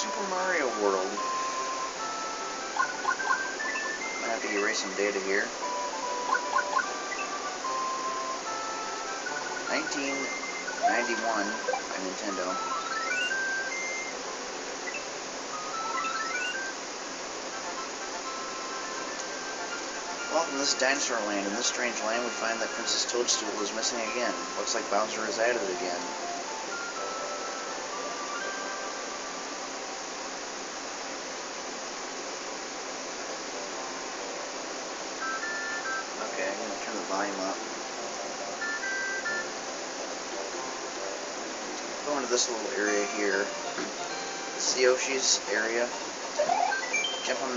Super Mario World. I'm gonna have to erase some data here. 1991 by Nintendo. Welcome, this is Dinosaur Land. In this strange land, we find that Princess Toadstool is missing again. Looks like Bowser is at it again. Okay, I'm going to turn the volume up. Go into this little area here. This is Yoshi's area. Jump on,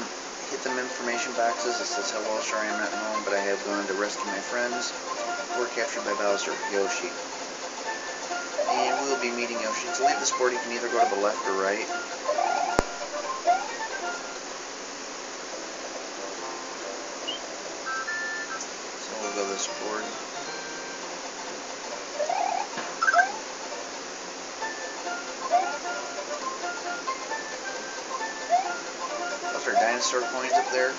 hit them information boxes. It says, hello, sorry I'm not home, but I have gone to rescue my friends who were captured by Bowser Yoshi. And we will be meeting Yoshi. To leave this board, you can either go to the left or right. So we'll go this board. Those are dinosaur coins up there.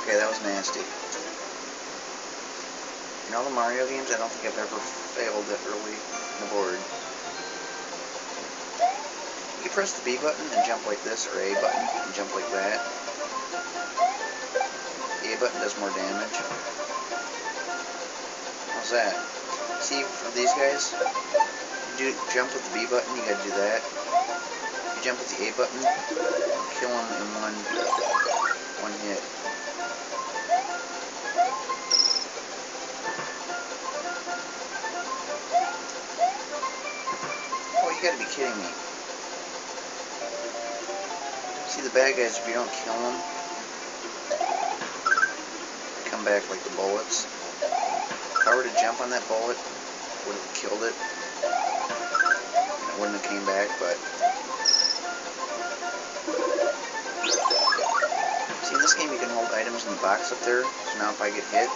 Okay, that was nasty. In all the Mario games, I don't think I've ever failed that early in the board. You can press the B button and jump like this, or A button and jump like that. The A button does more damage. How's that? See, for these guys, you jump with the B button, you gotta do that. You jump with the A button, you kill them in one hit. Oh, you gotta be kidding me. See, the bad guys, if you don't kill them, they come back like the bullets. If I were to jump on that bullet, I would have killed it. And it wouldn't have came back, but... See, in this game you can hold items in the box up there, so now if I get hit,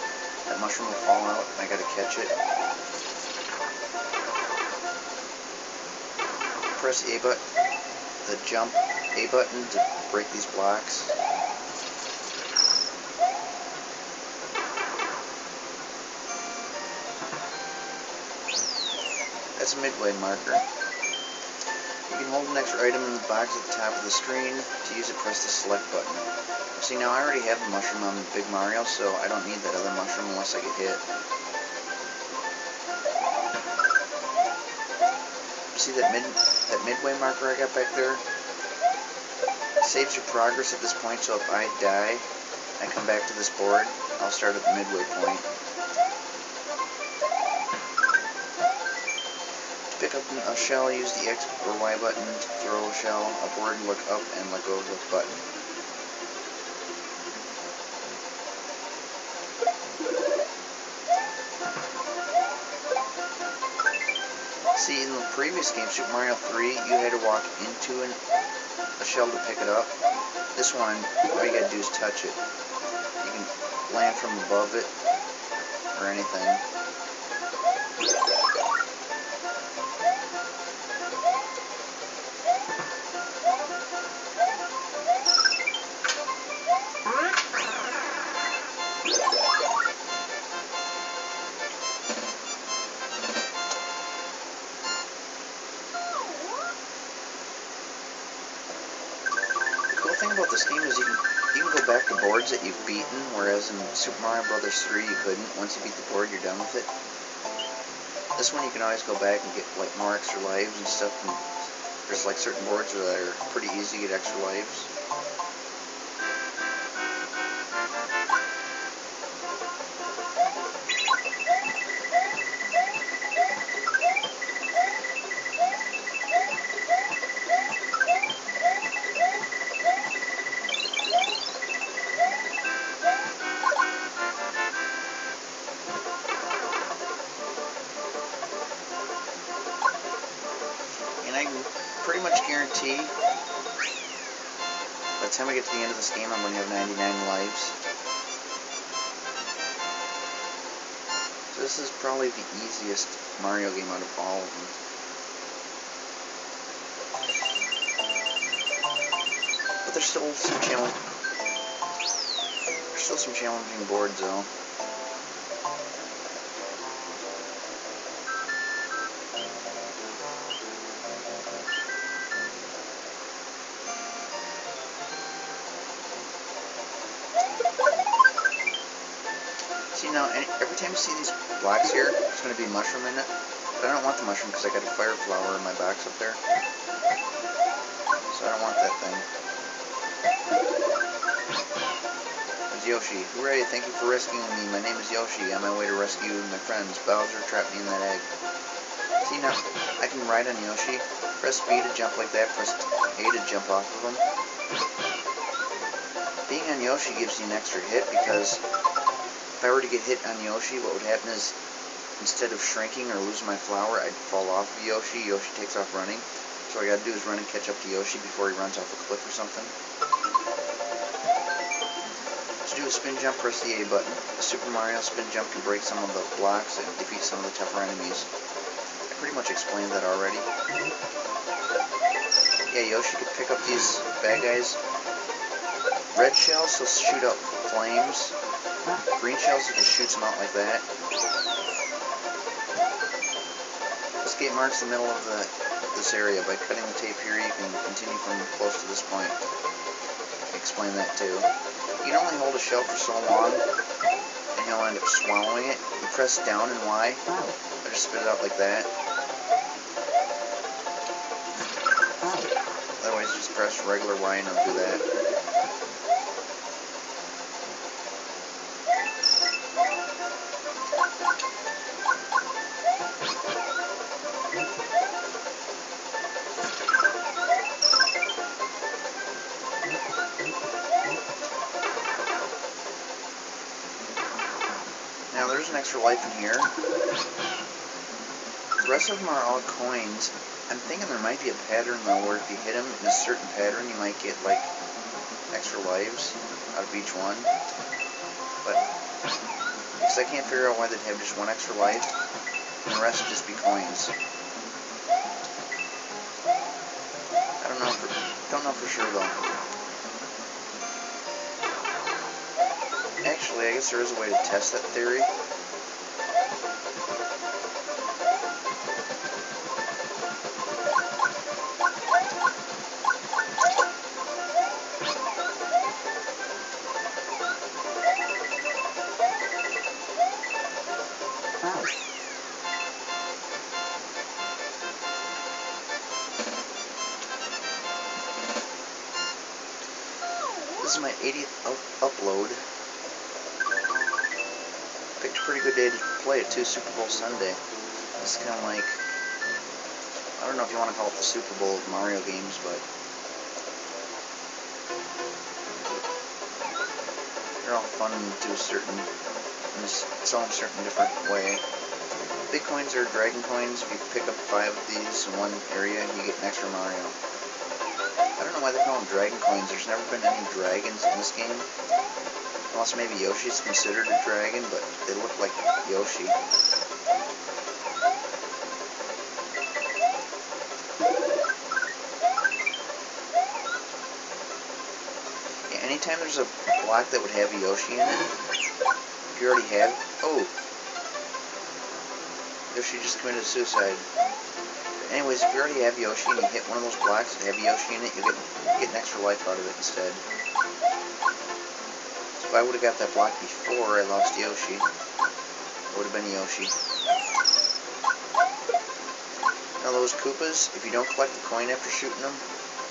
that mushroom will fall out, and I gotta catch it. Press the A button, the jump A button to break these blocks. That's a midway marker. You can hold an extra item in the box at the top of the screen. To use it, press the select button. See, now I already have a mushroom on Big Mario, so I don't need that other mushroom unless I get hit. See that midway marker I got back there? It saves your progress at this point, so if I die, I come back to this board, I'll start at the midway point. To pick up a shell, use the X or Y button to throw a shell upward, look up, and let go of the button. See, in the previous game, Super Mario 3, you had to walk into a shell to pick it up. This one, all you gotta do is touch it. You can land from above it, or anything. The thing about this game is you can go back to boards that you've beaten, whereas in Super Mario Bros. 3 you couldn't. Once you beat the board, you're done with it. This one you can always go back and get like more extra lives and stuff. And there's like certain boards that are pretty easy to get extra lives. And I can pretty much guarantee by the time I get to the end of this game, I'm going to have 99 lives. This is probably the easiest Mario game out of all of them. But there's still some challenging boards though. See now, every time you see these blocks here, there's going to be a mushroom in it. But I don't want the mushroom because I got a fire flower in my box up there. So I don't want that thing. It's Yoshi. Hooray, thank you for rescuing me. My name is Yoshi. On my way to rescue my friends. Bowser trapped me in that egg. See now, I can ride on Yoshi. Press B to jump like that. Press A to jump off of him. Being on Yoshi gives you an extra hit because if I were to get hit on Yoshi, what would happen is instead of shrinking or losing my flower, I'd fall off of Yoshi. Yoshi takes off running. So all I gotta do is run and catch up to Yoshi before he runs off a cliff or something. To do a spin jump, press the A button. The Super Mario spin jump can break some of the blocks and defeat some of the tougher enemies. I pretty much explained that already. Yeah, Yoshi could pick up these bad guys. Red shells, they'll shoot out flames. Green shells, it just shoots them out like that. Escape marks the middle of this area. By cutting the tape here, you can continue from close to this point. Explain that too. You can only hold a shell for so long, and he'll end up swallowing it. You press down and Y, or just spit it out like that. Otherwise, just press regular Y and it'll do that. Now there's an extra life in here. The rest of them are all coins. I'm thinking there might be a pattern though where if you hit them in a certain pattern you might get like extra lives out of each one. But because I can't figure out why they'd have just one extra life and the rest just be coins. I don't know for sure though. Actually, I guess there is a way to test that theory. This is my 80th upload. Picked a pretty good day to play it too, Super Bowl Sunday. It's kind of like, I don't know if you want to call it the Super Bowl of Mario games, but they're all fun to a certain, it's all in a certain different way. Big coins are dragon coins. If you pick up 5 of these in one area, you get an extra Mario. I don't know why they call them dragon coins. There's never been any dragons in this game. Unless maybe Yoshi's considered a dragon, but they look like Yoshi. Yeah, anytime there's a block that would have a Yoshi in it, if you already have... Oh! Yoshi just committed suicide. Anyways, if you already have Yoshi and you hit one of those blocks that have Yoshi in it, you get an extra life out of it instead. So if I would have got that block before I lost Yoshi, it would have been Yoshi. Now those Koopas, if you don't collect the coin after shooting them,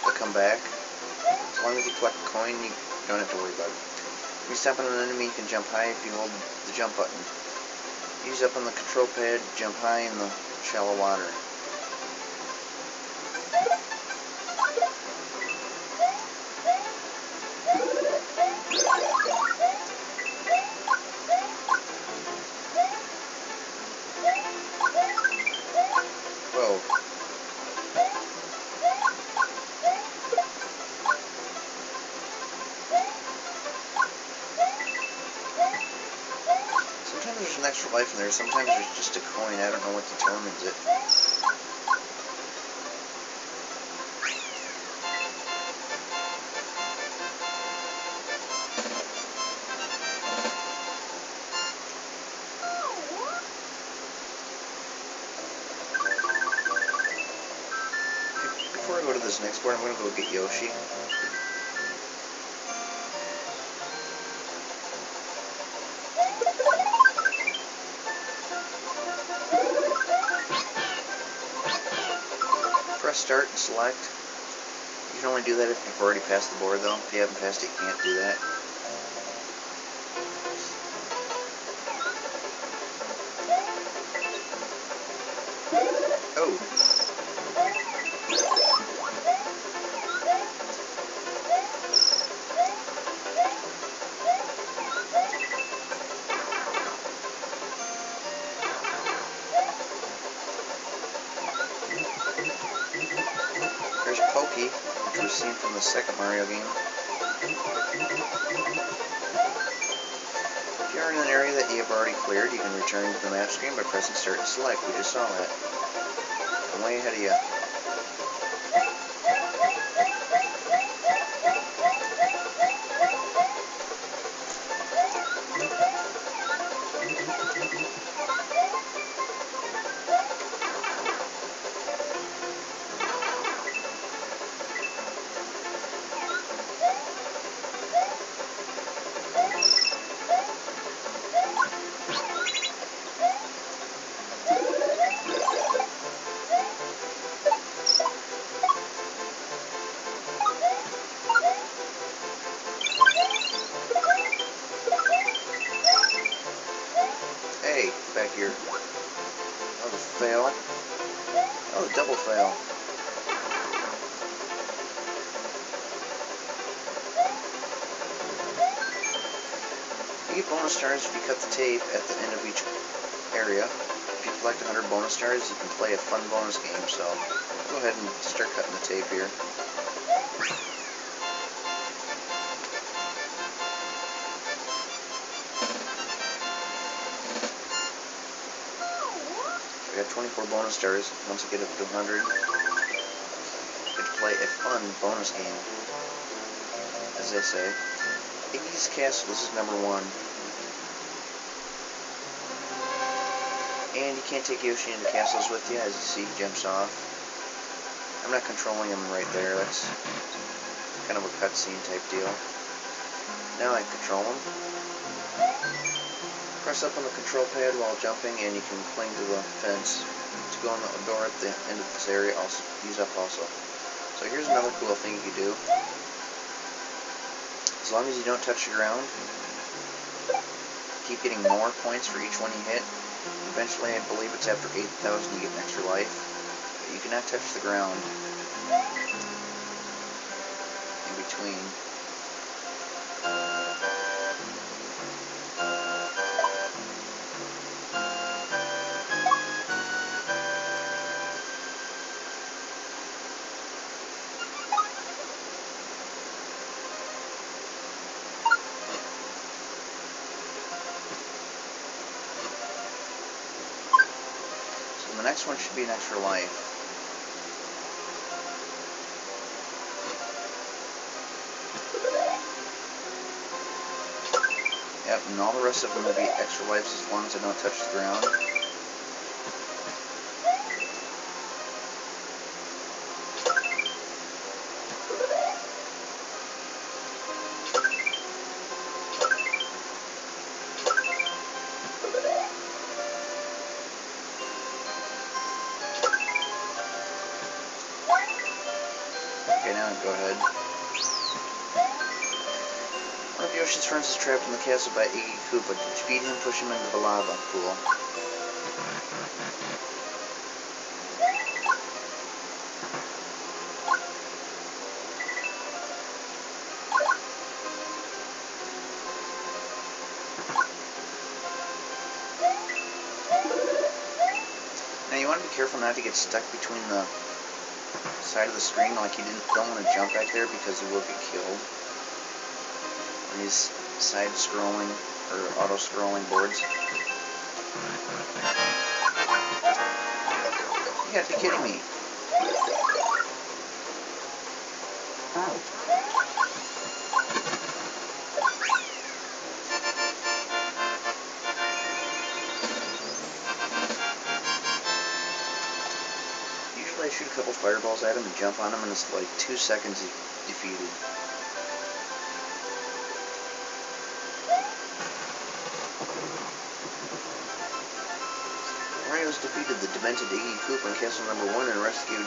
they'll come back. As long as you collect the coin, you don't have to worry about it. When you stop on an enemy, you can jump high if you hold the jump button. Use up on the control pad, jump high in the shallow water. Whoa. Sometimes there's an extra life in there. Sometimes there's just a coin. I don't know what determines it. Before I go to this next part, I'm going to go get Yoshi. Press start and select. You can only do that if you've already passed the board, though. If you haven't passed it, you can't do that. Oh! There's Pokey, which was seen from the second Mario game. If you're in an area that you have already cleared, you can return to the map screen by pressing start and select. We just saw that. I'm way ahead of you. Hey, back here. That was a fail. Oh, double fail. You get bonus stars if you cut the tape at the end of each area. If you collect 100 bonus stars, you can play a fun bonus game, so go ahead and start cutting the tape here. I got 24 bonus stars. Once I get up to 100, I get to play a fun bonus game. As I say, Iggy's Castle, this is number 1. And you can't take Yoshi into castles with you. As you see, he jumps off. I'm not controlling him right there. That's kind of a cutscene type deal. Now I control him. Press up on the control pad while jumping, and you can cling to the fence to go in the door at the end of this area. Also, use up also. So here's another cool thing you can do. As long as you don't touch the ground, keep getting more points for each one you hit. Eventually, I believe it's after 8,000 you get an extra life. But you cannot touch the ground in between. The next one should be an extra life. Yep, and all the rest of them will be extra lives as long as I don't touch the ground. Okay, now go ahead. One of Yoshi's friends is trapped in the castle by Iggy Koopa. Defeat him, push him into the lava pool. Now you want to be careful not to get stuck between the side of the screen, like you don't want to jump back there because you will get killed on these side-scrolling or auto-scrolling boards. You gotta be kidding me. Usually I shoot a couple fireballs at him and jump on him, and it's like 2 seconds defeated. Mario's defeated the demented Iggy Koopa in Castle Number 1 and rescued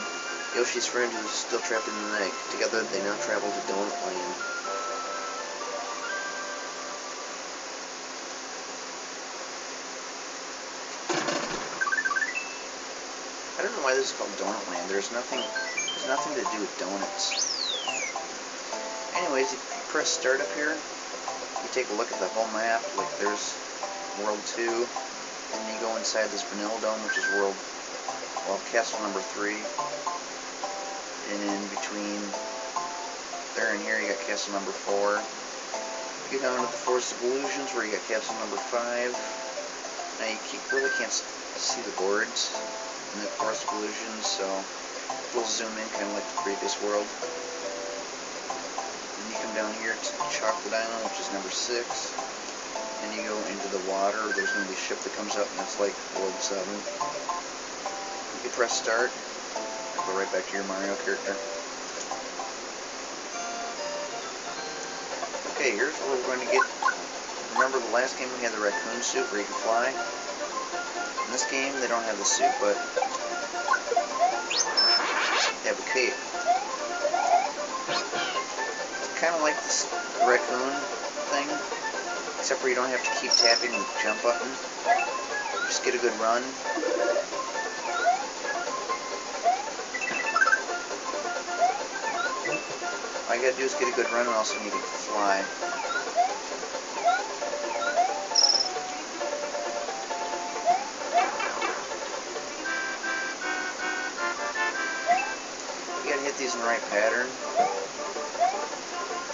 Yoshi's friend who is still trapped in the egg. Together they now travel to Donut Land. I don't know why this is called Donut Land. There's nothing to do with donuts. Anyways, if you press start up here, you take a look at the whole map. Like there's World 2, and you go inside this Vanilla Dome, which is Castle Number 3. And in between there and here, you got Castle Number 4. You get down to the Forest of Illusions, where you got Castle Number 5. Now you really can't see the boards in the Forest of Illusions, so we'll zoom in, kind of like the previous world. And you come down here to Chocolate Island, which is number 6. And you go into the water. There's going to be a ship that comes up, and that's like World 7. You can press start, and go right back to your Mario character. Okay, here's where we're going to get. Remember the last game we had the raccoon suit where you can fly? In this game, they don't have the suit, but they have a cape. It's kind of like the raccoon thing, except for you don't have to keep tapping the jump button. Just get a good run. All you gotta do is get a good run, and also you can fly. You gotta hit these in the right pattern.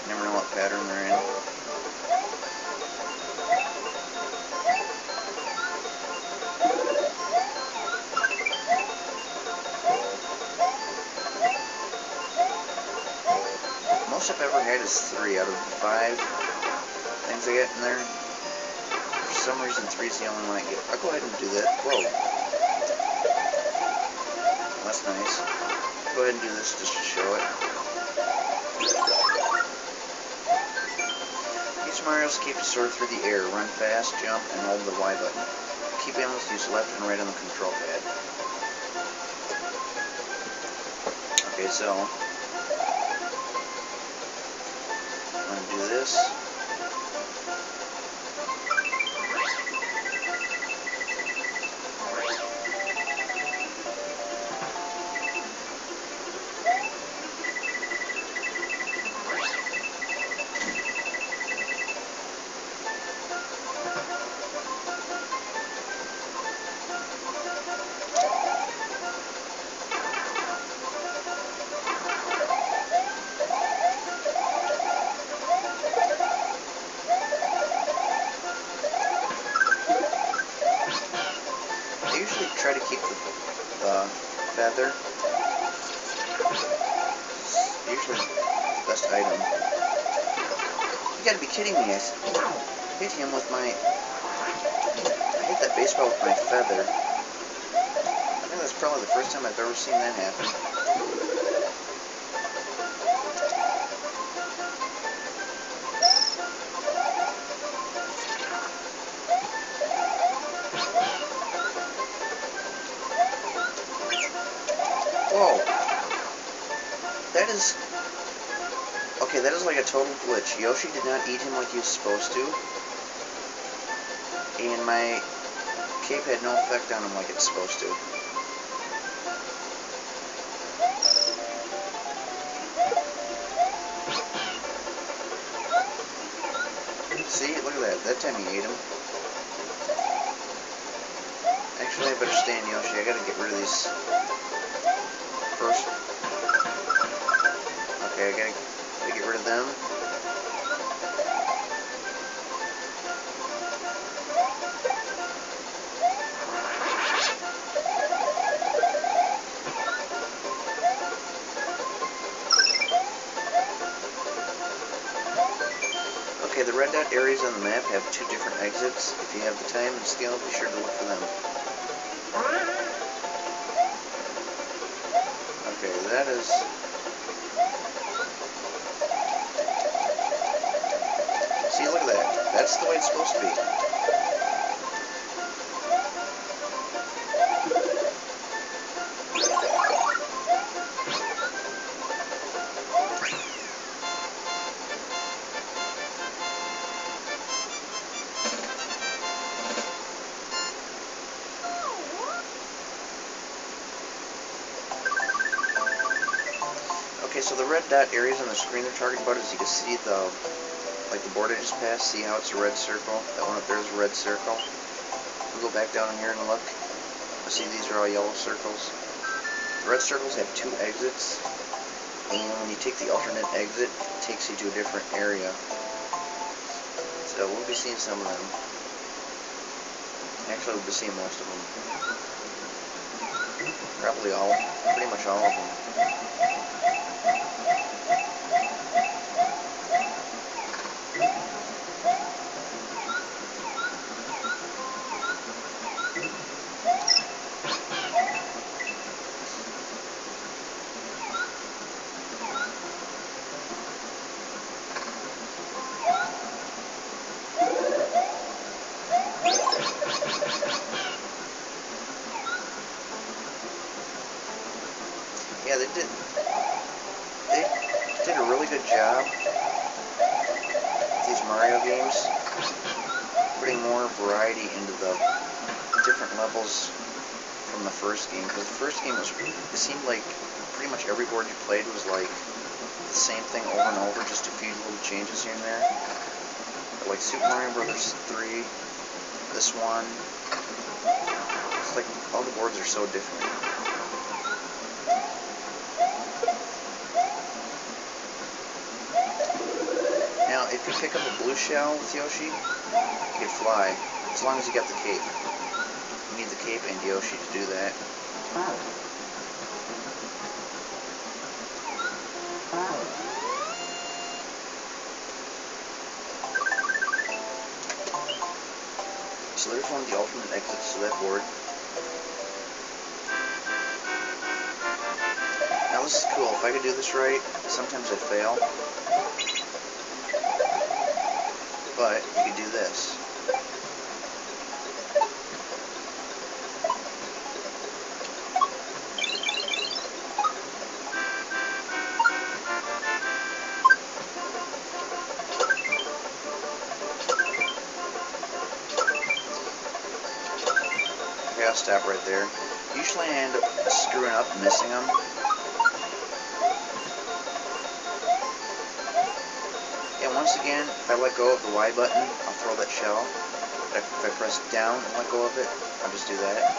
You never know what pattern they're in. Most I've ever had is 3 out of the 5 things I get in there. For some reason, 3 is the only one I get. I'll go ahead and do that. Whoa. That's nice. Go ahead and do this just to show it. Use Mario's cape to soar through the air. Run fast, jump, and hold the Y button. Keep balanced, use left and right on the control pad. Okay, so I'm going to do this. I usually try to keep the feather. It's usually the best item. You gotta be kidding me. I hit him with my... I hit that baseball with my feather. I think that's probably the first time I've ever seen that happen. Whoa. That is... Okay, that is like a total glitch. Yoshi did not eat him like he was supposed to. And my cape had no effect on him like it's supposed to. See? Look at that. That time he ate him. Actually, I better stay in Yoshi. I gotta get rid of these first. Okay, I gotta get rid of them. areas on the map have 2 different exits. If you have the time and skill, be sure to look for them. Okay, that is... See, look at that. That's the way it's supposed to be. Okay, so the red dot areas on the screen they're talking about is you can see the, like the board I just passed, see how it's a red circle? That one up there is a red circle. We'll go back down in here and look. See, these are all yellow circles. The red circles have 2 exits, and when you take the alternate exit, it takes you to a different area. So we'll be seeing some of them. Actually, we'll be seeing most of them. Probably all, pretty much all of them. Yeah, they did a really good job with these Mario games, putting more variety into the different levels from the first game, because the first game was, it seemed like pretty much every board you played was like the same thing over and over, just a few little changes here and there. But like Super Mario Brothers 3, this one, it's like all the boards are so different. Now, if you pick up a blue shell with Yoshi, you can fly, as long as you got the cape. You need the cape and Yoshi to do that. So there's one of the alternate exits to that board. Now this is cool. If I could do this right, sometimes I fail. But you could do this. Okay, I'll stop right there. Usually I end up screwing up, missing them. And once again, if I let go of the Y button, I'll throw that shell. But if I press down and let go of it, I'll just do that.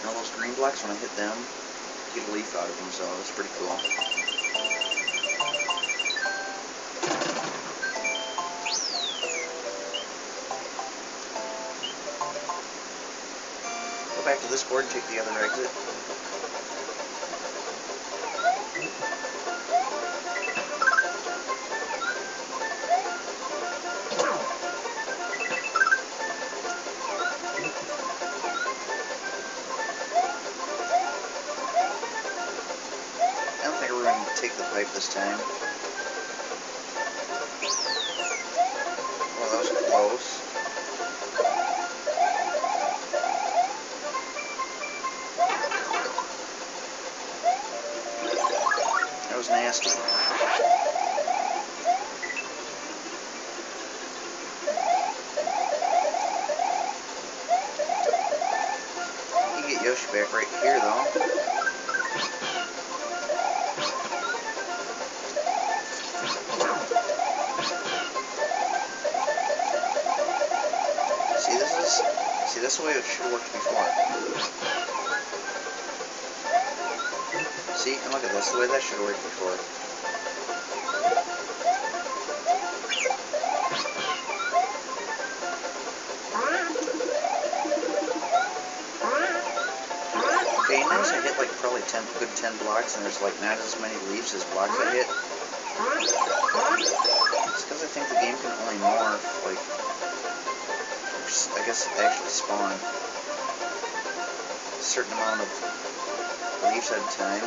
And all those green blocks, when I hit them, you get a leaf out of them, so that's pretty cool. Go back to this board and take the other exit. I don't think we're going to take the pipe this time. Well, that was close. That was nasty. You can get Yoshi back right here, though. See, this is the way it should have worked before. See, and look at that's the way that should have worked before. Okay, you notice I hit like probably good 10 blocks, and there's like not as many leaves as blocks I hit. It's because I think the game can only morph, like, I guess actually spawn a certain amount of leaves at a time.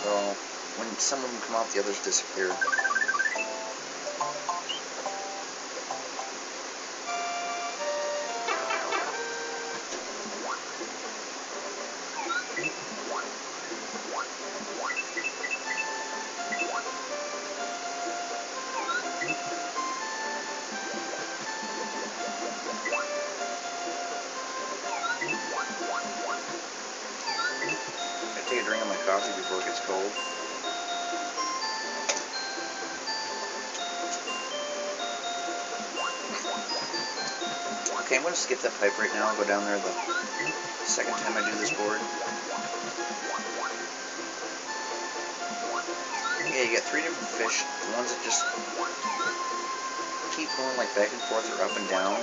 So when some of them come out, the others disappear. I take a drink of my coffee before it gets cold. Okay, I'm going to skip that pipe right now. I'll go down there the second time I do this board. Yeah, you got 3 different fish. The ones that just keep going like back and forth or up and down.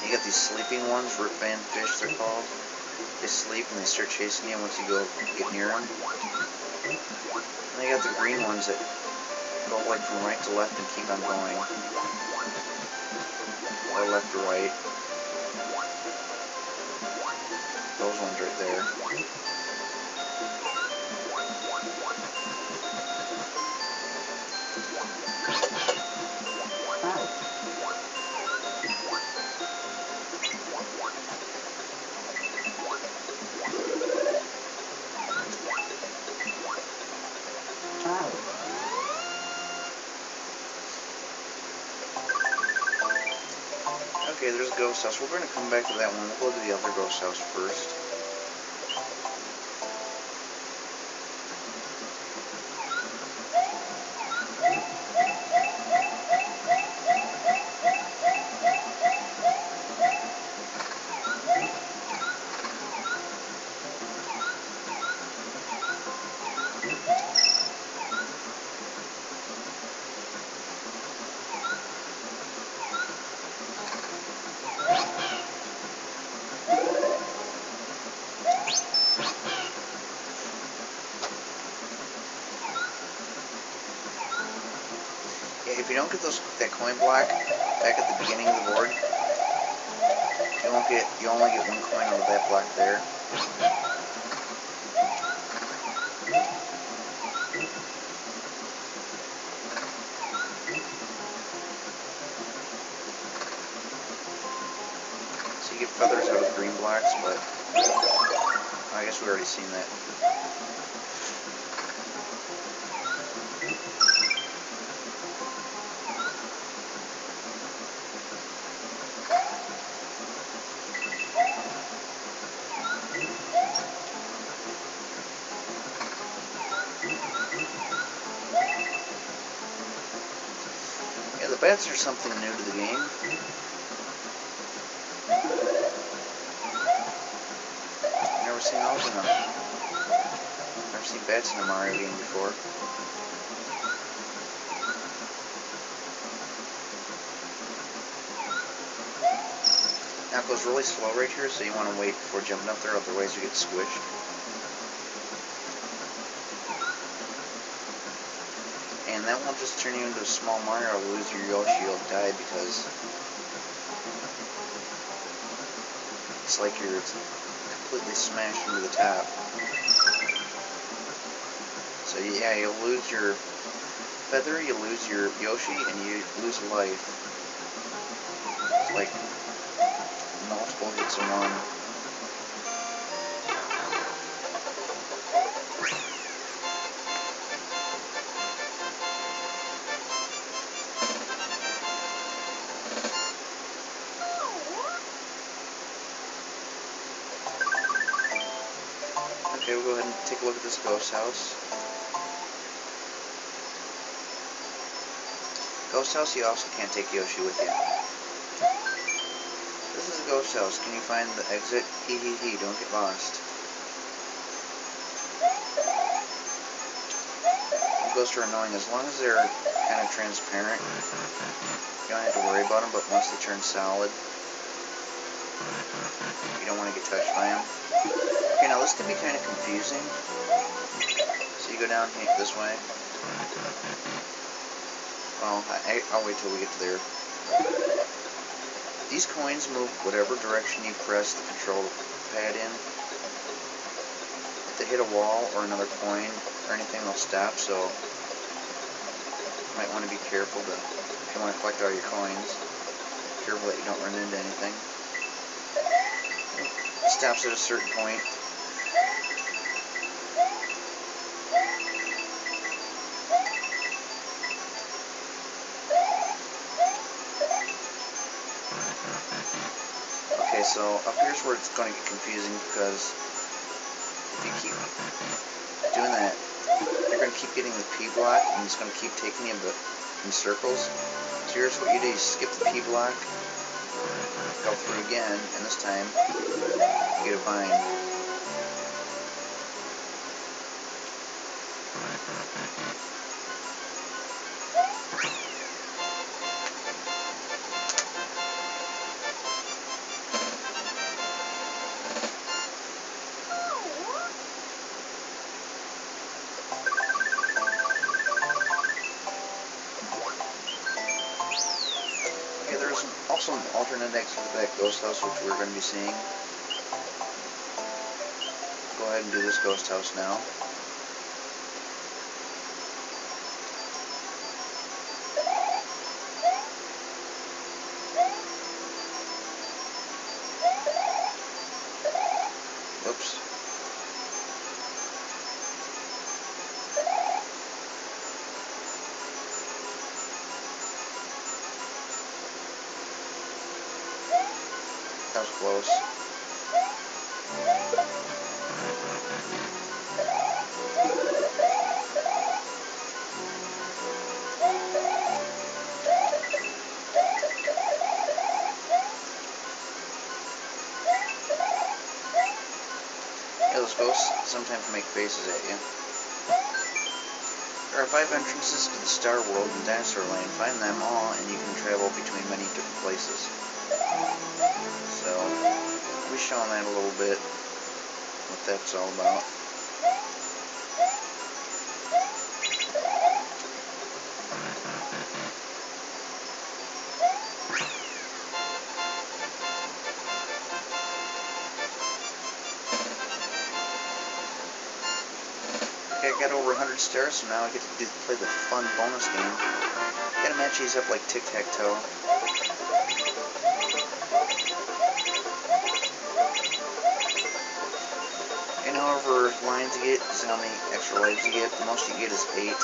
You got these sleeping ones, root band fish they're called. They sleep and they start chasing you once you get near them. And you got the green ones that go like from right to left and keep on going. Or left to right. Those ones right there. Okay, there's a ghost house. We're going to come back to that one. We'll go to the other ghost house first. If you don't get that coin block back at the beginning of the board, you only get 1 coin out of that block there. So you get feathers out of the green blocks, but I guess we've already seen that. Yeah, the bats are something new to the game. I've never seen those in never seen bats in a Mario game before. Now it goes really slow right here, so you want to wait before jumping up there, otherwise you get squished. And that won't just turn you into a small Mario or lose your Yoshi, you'll die because it's like you're completely smashed into the top. So yeah, you'll lose your feather, you lose your Yoshi, and you lose a life. It's like multiple hits in one. Okay, we'll go ahead and take a look at this ghost house. Ghost house, you also can't take Yoshi with you. This is a ghost house. Can you find the exit? Hee hee hee, don't get lost. Ghosts are annoying as long as they're kind of transparent. You don't have to worry about them, but once they turn solid, you don't want to get touched by them. Okay, now this can be kind of confusing. So you go down this way. Well, I'll wait till we get to there. These coins move whatever direction you press the control pad in. If they hit a wall or another coin or anything, they'll stop, so you might want to be careful if you want to collect all your coins. Careful that you don't run into anything. It stops at a certain point. Okay, so up here's where it's going to get confusing, because if you keep doing that, you're going to keep getting the P block, and it's going to keep taking you in circles. So here's what you do: you skip the P block, go through again, and this time you get a vine. There's also an alternate exit to that ghost house, which we're going to be seeing. Go ahead and do this ghost house now. Whoops. That was close. Yeah, those ghosts sometimes make faces at you. There are 5 entrances to the Star World and Dinosaur Lane. Find them all, and you can travel between many different places. So, we'll be showing that a little bit, what that's all about. Okay, I got over 100 stars, so now I get to play the fun bonus game. Gotta match these up like tic-tac-toe. And however lines you get is how many extra lives you get. The most you get is 8.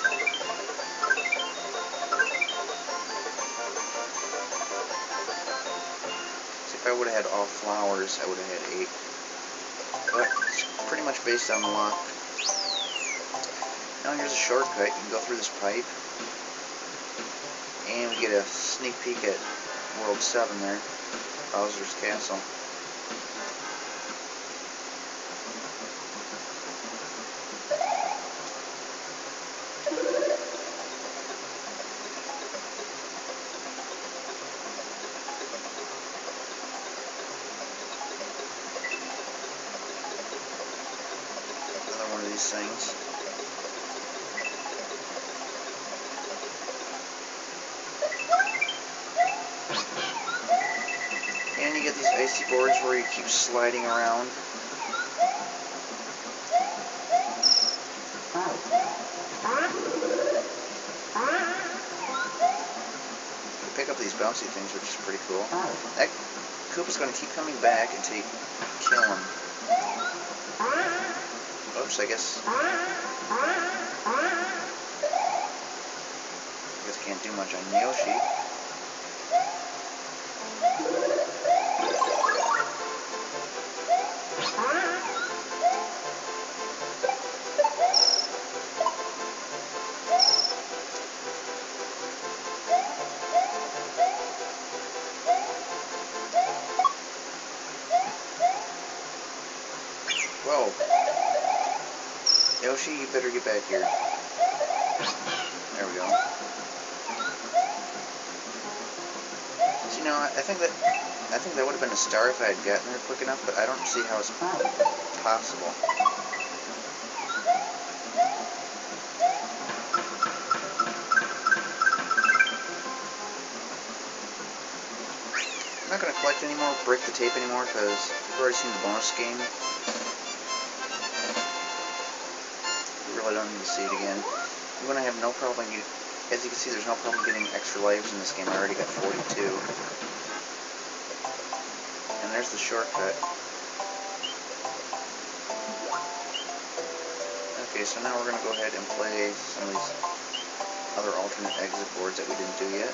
So if I would have had all flowers, I would have had 8. But it's pretty much based on luck. Now here's a shortcut. You can go through this pipe. And we get a sneak peek at World 7 there. Bowser's Castle. Another one of these things. And you get these icy boards where you keep sliding around. You pick up these bouncy things, which is pretty cool. That Koopa's going to keep coming back until you kill him. Oops, I guess I can't do much on Yoshi. Whoa. Yoshi, you better get back here. There we go. See, now I think that would have been a star if I had gotten there quick enough, but I don't see how it's possible. I'm not going to collect anymore, break the tape anymore, because you've already seen the bonus game. You really don't need to see it again. I'm going to have no problem. As you can see, there's no problem getting extra lives in this game. I already got 42. And there's the shortcut. Okay, so now we're going to go ahead and play some of these other alternate exit boards that we didn't do yet.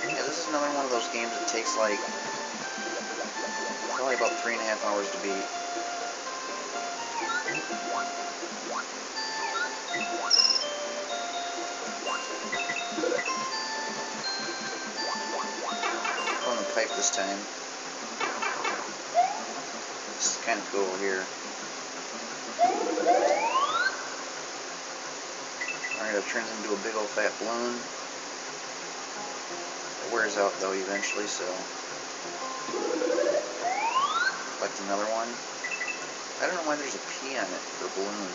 Yeah, this is another one of those games that takes like probably about 3.5 hours to beat. On the pipe this time. This is kind of cool here. Alright, it turns into a big old fat balloon. It wears out though eventually, so collect another one. I don't know why there's a P on it for balloon.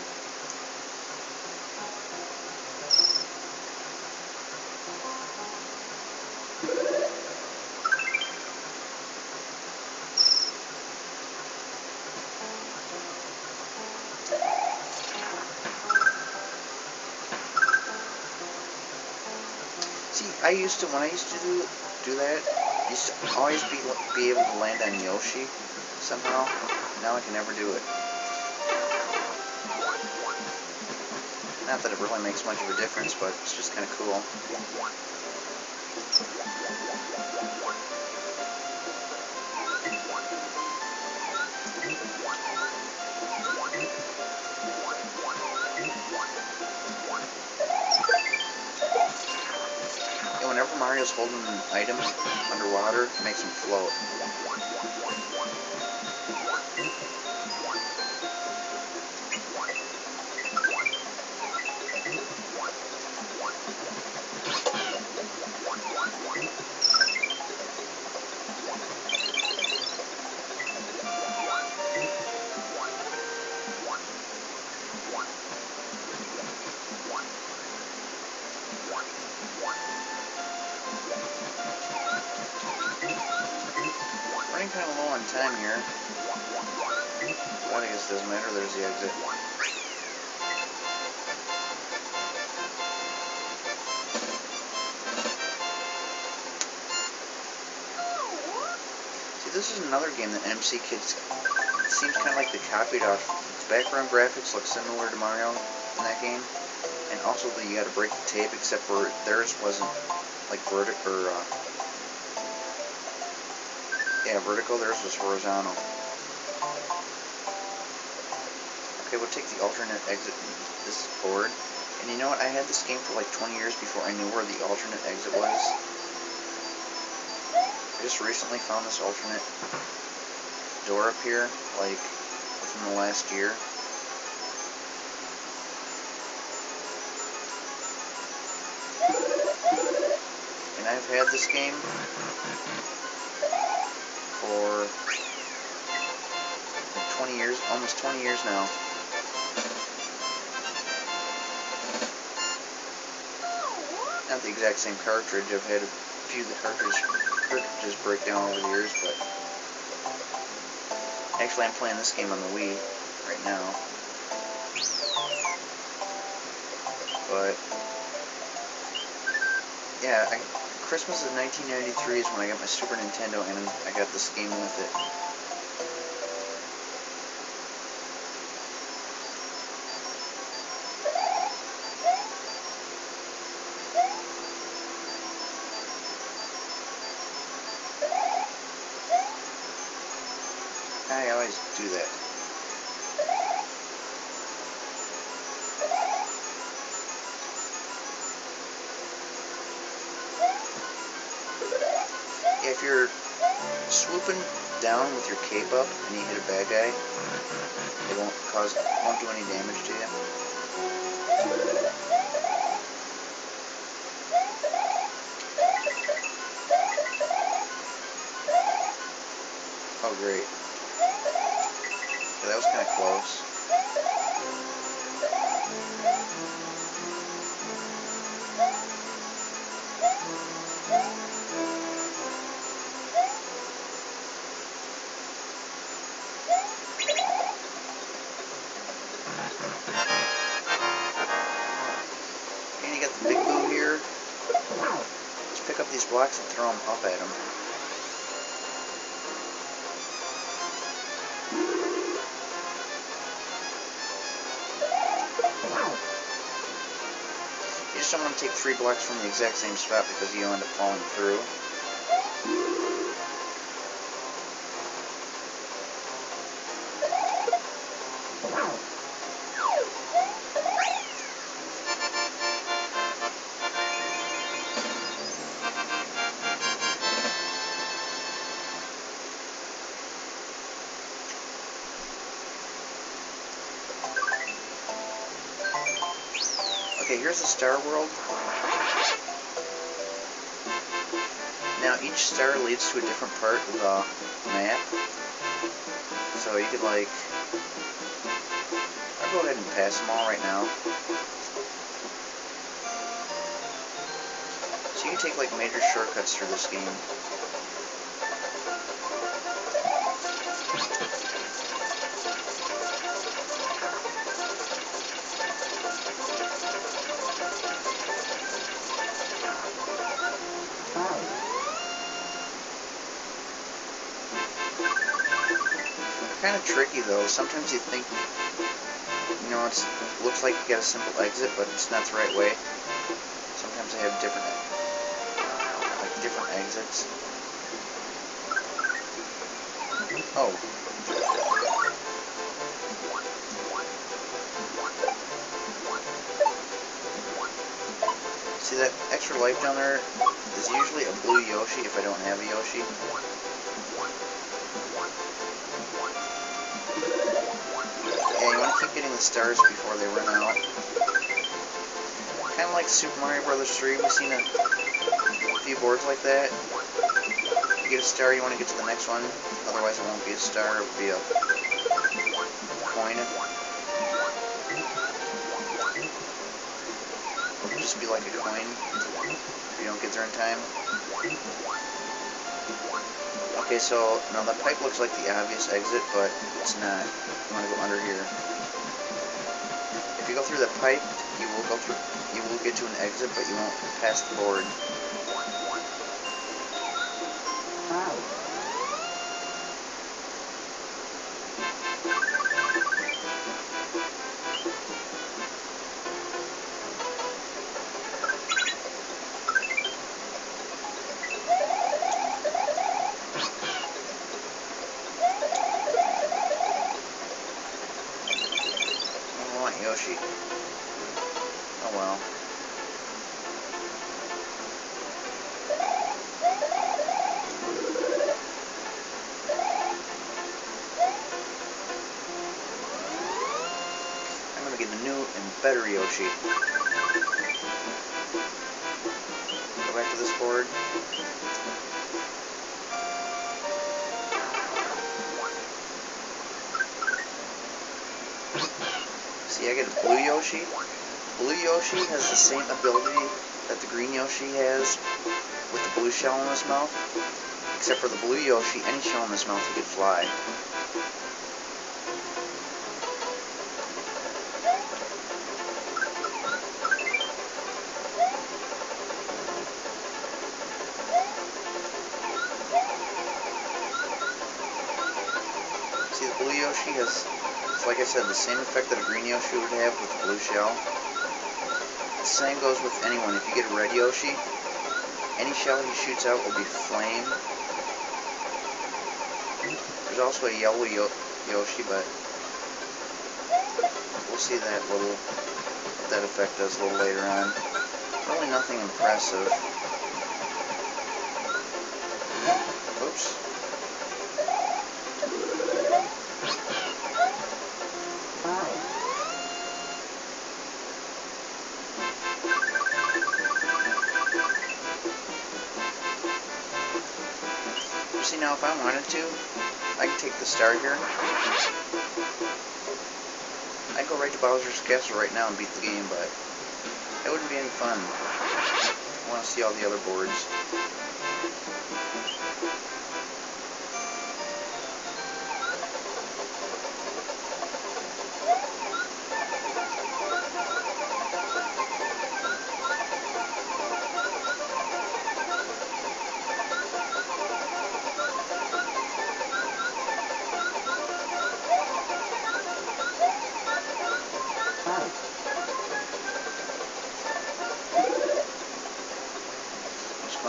See, when I used to do that, I used to always be able to land on Yoshi somehow. Now I can never do it. Not that it really makes much of a difference, but it's just kind of cool. Yeah, whenever Mario's holding an item underwater, it makes him float. Running kind of low on time here, but I guess it doesn't matter. There's the exit. See, this is another game that MC Kids, it seems kind of like they copied off. The background graphics look similar to Mario in that game, and also you got to break the tape, except for theirs wasn't like vertical, or yeah, vertical. Theirs was horizontal. Okay, we'll take the alternate exit in this board. And you know what? I had this game for like 20 years before I knew where the alternate exit was. I just recently found this alternate door up here, like within the last year. And I've had this game for like 20 years, almost 20 years now. Not the exact same cartridge. I've had a few of the cartridges break down over the years, but actually I'm playing this game on the Wii right now. But yeah, Christmas of 1993 is when I got my Super Nintendo, and I got this game with it. I always do that. Yeah, if you're swooping down with your cape up and you hit a bad guy, it won't do any damage to you. Oh, great. Yeah, that was kind of close. And you got the big boo here. Just pick up these blocks and throw them up at him. You just don't want to take 3 blocks from the exact same spot because you end up falling through. Okay, here's the star world. Now each star leads to a different part of the map. So you could like, I'll go ahead and pass them all right now. So you can take like major shortcuts through this game. Kind of tricky though. Sometimes you think, you know, it looks like you got a simple exit, but it's not the right way. Sometimes they have different exits. Oh. See that extra life down there is usually a blue Yoshi if I don't have a Yoshi. Yeah, you want to keep getting the stars before they run out. Kind of like Super Mario Bros. 3, we've seen a few boards like that. You get a star, you want to get to the next one, otherwise it won't be a star, it will be a coin. It'll just be like a coin if you don't get there in time. Okay, so now the pipe looks like the obvious exit, but it's not. You want to go under here. If you go through that pipe, you will get to an exit, but you won't pass the board. I want Yoshi. Oh well. I'm gonna get a new and better Yoshi. Go back to this board. See, I get a blue Yoshi. Blue Yoshi has the same ability that the green Yoshi has with the blue shell in his mouth. Except for the blue Yoshi, any shell in his mouth, he could fly. See, the blue Yoshi has, like I said, the same effect that a green Yoshi would have with the blue shell. The same goes with anyone. If you get a red Yoshi, any shell he shoots out will be flame. There's also a yellow Yoshi, but we'll see that what that effect does a little later on. Really nothing impressive. Oops. See, now if I wanted to, I could take the star here. I go right to Bowser's Castle right now and beat the game, but it wouldn't be any fun. I want to see all the other boards.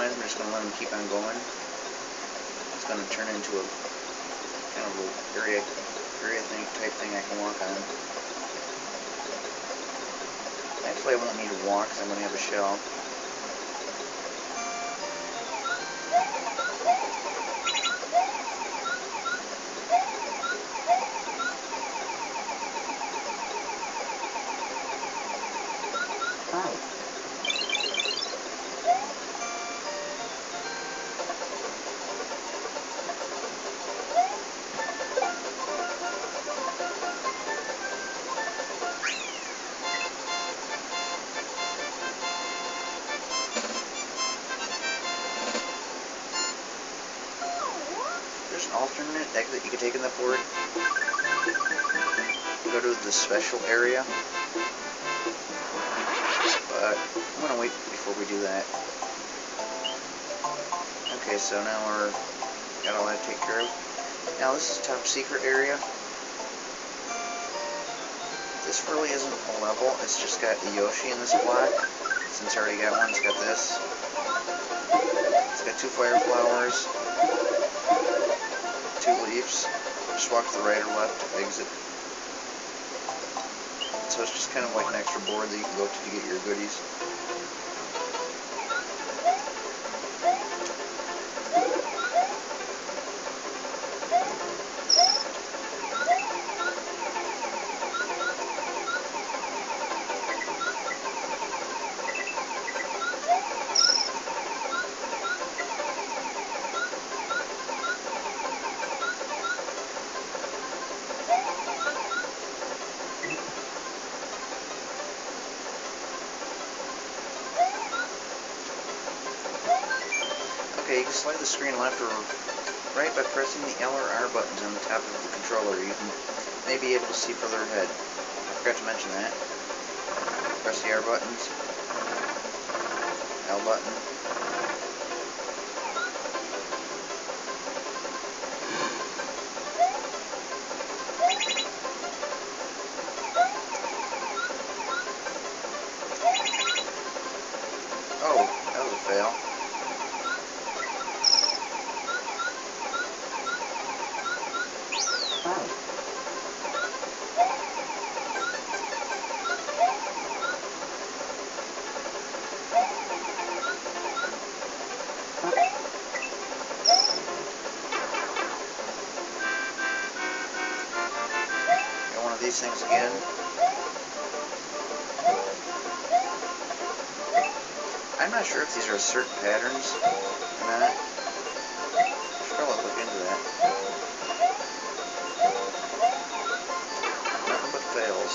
I'm just going to let him keep on going. It's going to turn into a kind of a area thing, type thing I can walk on. Actually, I won't need to walk because I'm going to have a shell. There's an alternate exit you could take in the board. Go to the special area. But I'm going to wait before we do that. Okay, so now we're got all that taken care of. Now this is top secret area. This really isn't a level, it's just got the Yoshi in this block. Since I already got one, it's got this. It's got 2 fire flowers, 2 leaves. Just walk to the right or left to exit. So it's just kind of like an extra board that you can go to get your goodies. Okay, you can slide the screen left or right by pressing the L or R buttons on the top of the controller. You may be able to see further ahead. I forgot to mention that. Press the R buttons, L button. Oh, that was a fail. Got one of these things again. I'm not sure if these are certain patterns or not. Should probably look into that. Nothing but fails.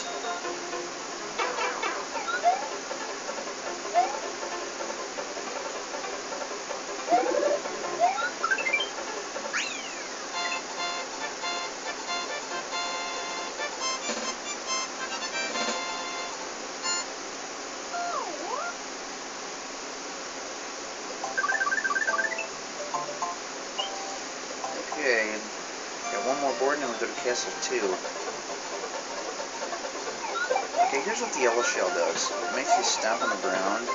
Okay, got one more board and then we go to Castle 2. Okay, here's what the yellow shell does. It makes you stomp on the ground.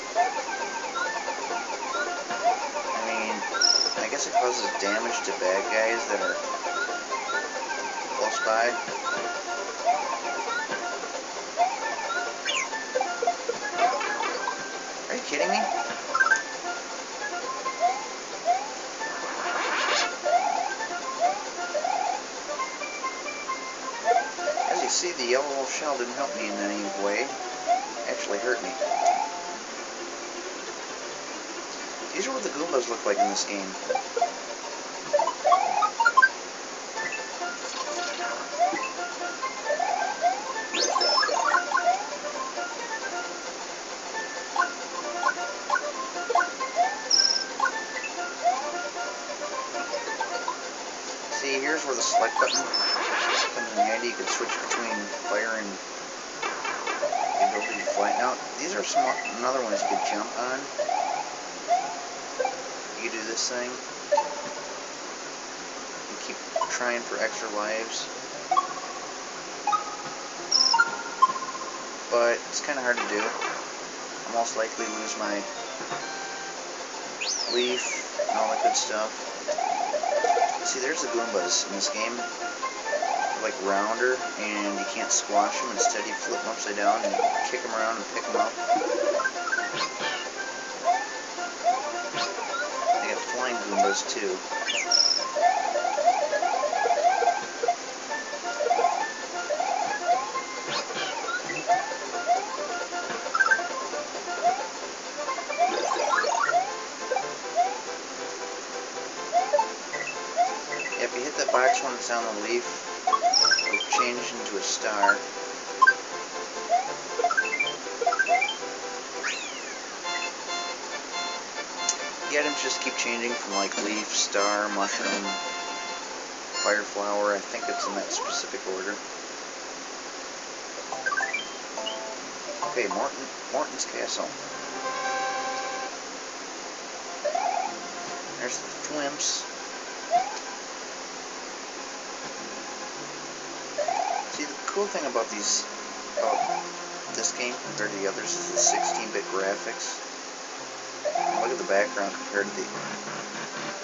I mean, I guess it causes damage to bad guys that are close by. Are you kidding me? yellow shell didn't help me in any way. Actually hurt me. These are what the Goombas look like in this game. See, here's where the select button comes in handy. You can switch between fire and the ability to fly. Now, these are some another ones you could jump on. You do this thing. You keep trying for extra lives. But it's kind of hard to do. I'll most likely lose my leaf and all that good stuff. See, there's the Goombas in this game. They're like rounder, and you can't squash them. Instead, you flip them upside down and you kick them around and pick them up. They got flying Goombas too. Yeah, if you hit that box when it's on the leaf, it'll change into a star. The items just keep changing from like leaf, star, mushroom, fire flower. I think it's in that specific order. Okay, Morton's Castle. There's the Thwimps. See, the cool thing about this game compared to the others is the 16-bit graphics. And look at the background compared to the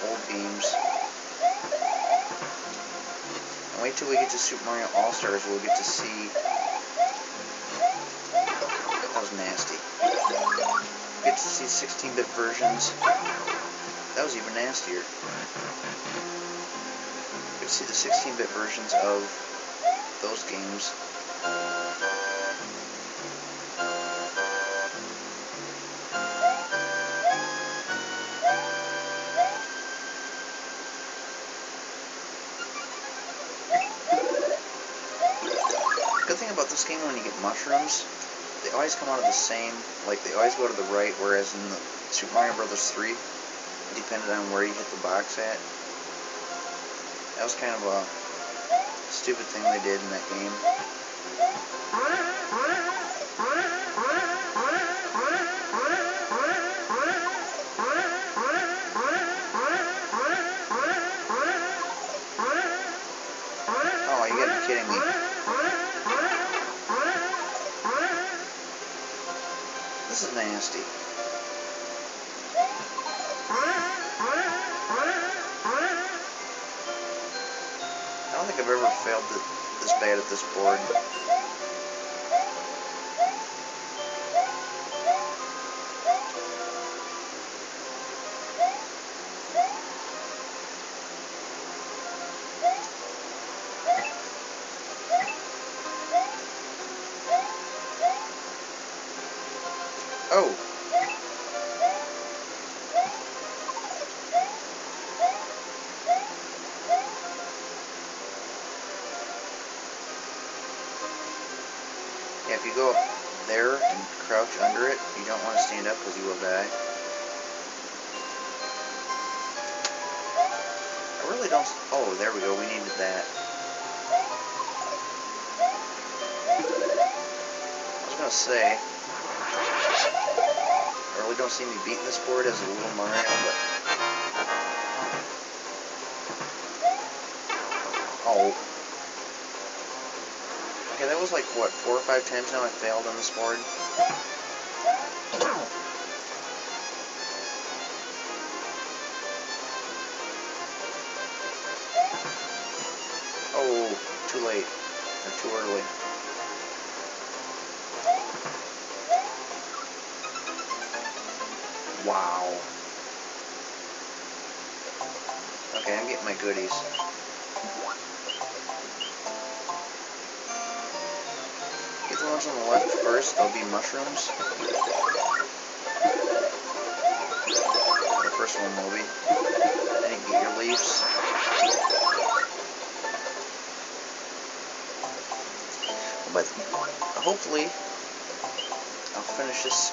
old games. And wait till we get to Super Mario All-Stars, we'll get to see. That was nasty. We get to see 16-bit versions. That was even nastier. We get to see the 16-bit versions of those games. The good thing about this game, when you get mushrooms, they always come out of the same, like they always go to the right, whereas in the Super Mario Bros. 3, it depended on where you hit the box at. That was kind of a stupid thing they did in that game. Oh, you gotta be kidding me. This is nasty. I don't think I've ever failed this bad at this board. Oh! Yeah, if you go up there and crouch under it, you don't want to stand up because you will die. I really don't... Oh, there we go, we needed that. I was going to say, I really don't see me beating this board as a little Mario, but... Oh. Okay, that was like, what, 4 or 5 times now I failed on this board? Oh, too late. Or too early. Wow. Okay, I'm getting my goodies. get the ones on the left first. There'll be mushrooms. The first one will be. Then you get your leaves. But hopefully, I'll finish this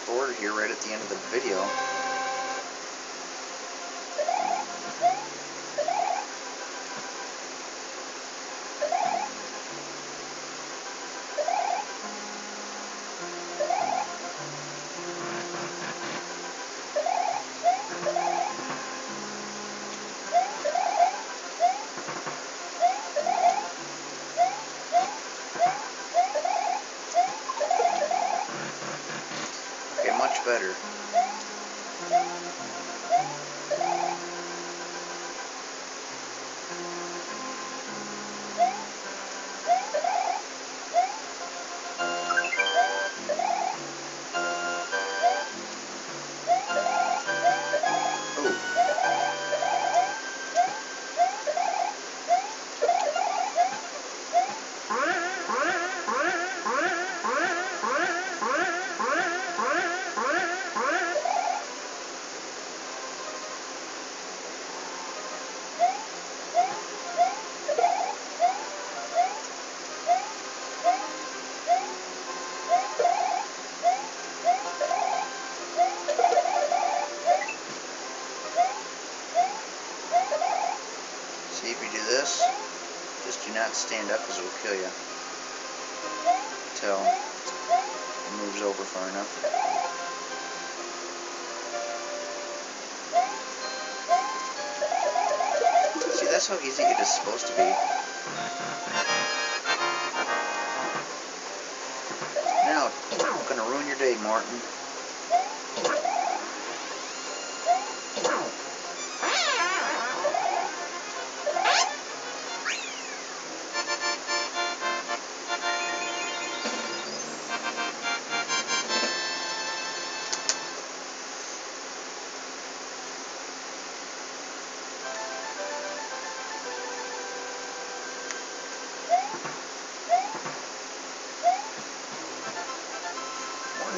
board here right at the end of the video. Okay, much better. See, if you do this, just do not stand up because it will kill you until it moves over far enough. See, that's how easy it is supposed to be. Now, I'm going to ruin your day, Martin.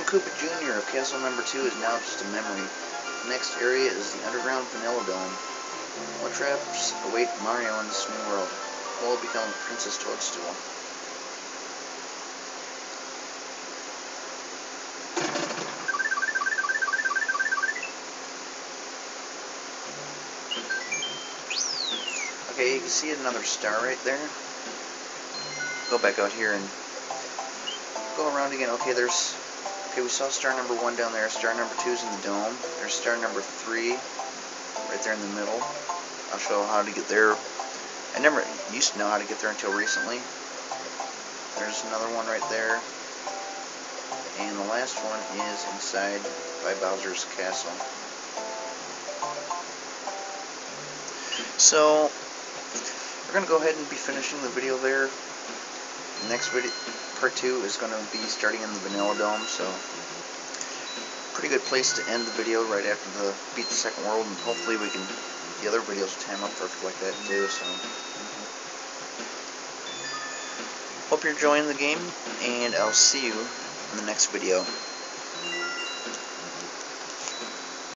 Koopa Jr. of Castle Number 2 is now just a memory. The next area is the underground Vanilla Dome. What traps await Mario in this new world? What will become of Princess Toadstool? Okay, you can see another star right there. Go back out here and go around again. Okay, we saw star number 1 down there. Star number 2 is in the dome. There's star number 3 right there in the middle. I'll show how to get there. I never used to know how to get there until recently. There's another one right there. And the last one is inside by Bowser's castle. So, we're going to go ahead and be finishing the video there. The next video, part 2, is going to be starting in the Vanilla Dome, so pretty good place to end the video right after the beat the second world, and hopefully we can, the other videos will time up perfect like that too, so. Hope you're enjoying the game, and I'll see you in the next video.